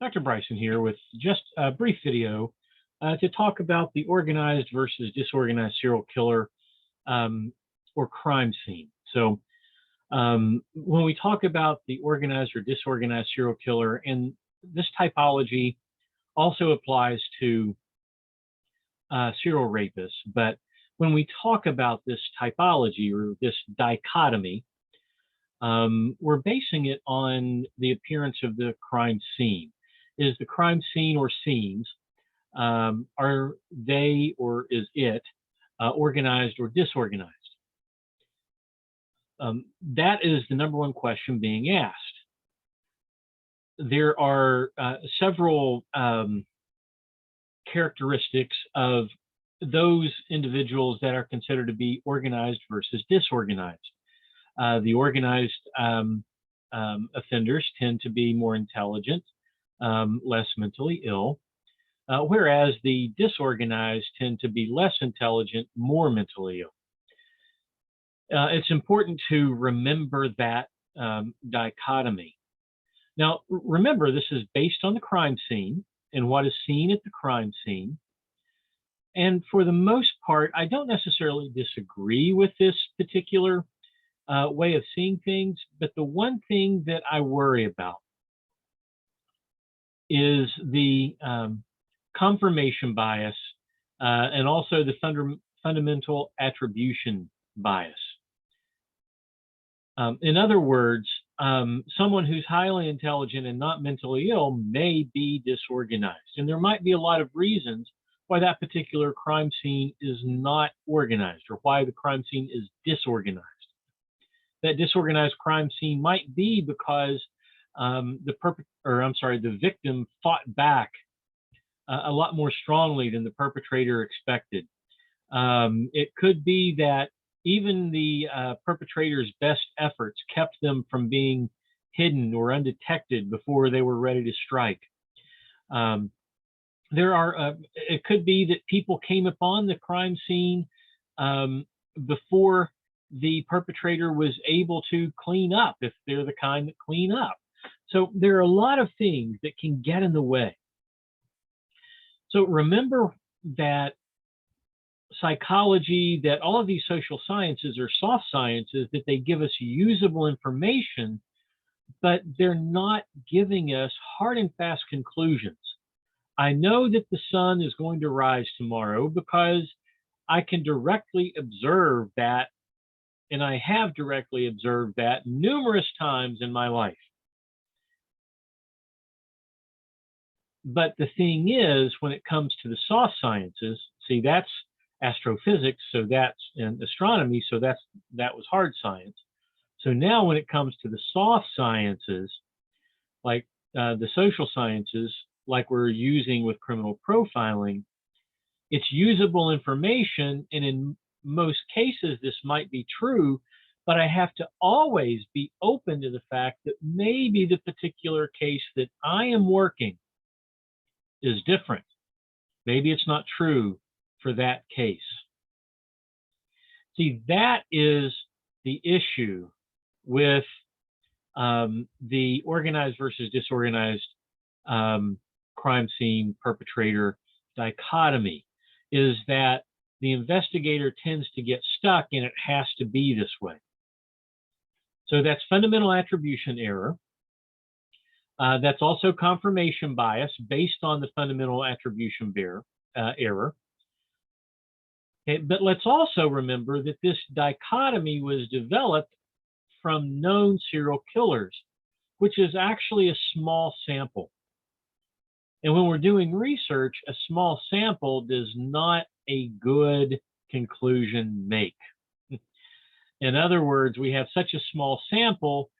Dr. Bryson here with just a brief video to talk about the organized versus disorganized serial killer or crime scene. So when we talk about the organized or disorganized serial killer, and this typology also applies to serial rapists, but when we talk about this typology or this dichotomy, we're basing it on the appearance of the crime scene. Is the crime scene or scenes, are they or is it organized or disorganized? That is the number one question being asked. There are several characteristics of those individuals that are considered to be organized versus disorganized. The organized offenders tend to be more intelligent, less mentally ill, whereas the disorganized tend to be less intelligent, more mentally ill. It's important to remember that dichotomy. Now, remember, this is based on the crime scene and what is seen at the crime scene. And for the most part, I don't necessarily disagree with this particular way of seeing things, but the one thing that I worry about is the confirmation bias and also the fundamental attribution bias. In other words, someone who's highly intelligent and not mentally ill may be disorganized. And there might be a lot of reasons why that particular crime scene is not organized or why the crime scene is disorganized. That disorganized crime scene might be because the victim fought back a lot more strongly than the perpetrator expected. It could be that even the perpetrator's best efforts kept them from being hidden or undetected before they were ready to strike. It could be that people came upon the crime scene before the perpetrator was able to clean up, if they're the kind that clean up. So there are a lot of things that can get in the way. So remember that psychology, that all of these social sciences are soft sciences, that they give us usable information, but they're not giving us hard and fast conclusions. I know that the sun is going to rise tomorrow because I can directly observe that, and I have directly observed that numerous times in my life. But the thing is, when it comes to the soft sciences, see, that's astrophysics, so that's in astronomy, so that was hard science. So now when it comes to the soft sciences, like the social sciences, like we're using with criminal profiling, it's usable information, and in most cases this might be true, but I have to always be open to the fact that maybe the particular case that I am working is different. Maybe it's not true for that case. See, that is the issue with the organized versus disorganized crime scene perpetrator dichotomy, is that the investigator tends to get stuck and it has to be this way. So that's fundamental attribution error. That's also confirmation bias based on the fundamental attribution error. Okay, but let's also remember that this dichotomy was developed from known serial killers, which is actually a small sample. And when we're doing research, a small sample does not a good conclusion make. In other words, we have such a small sample,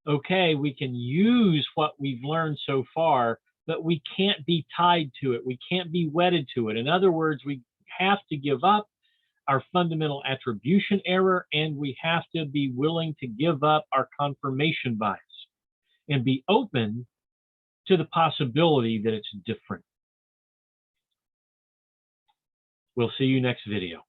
okay, we can use what we've learned so far, but we can't be tied to it. We can't be wedded to it. In other words, we have to give up our fundamental attribution error, and we have to be willing to give up our confirmation bias and be open to the possibility that it's different. We'll see you next video.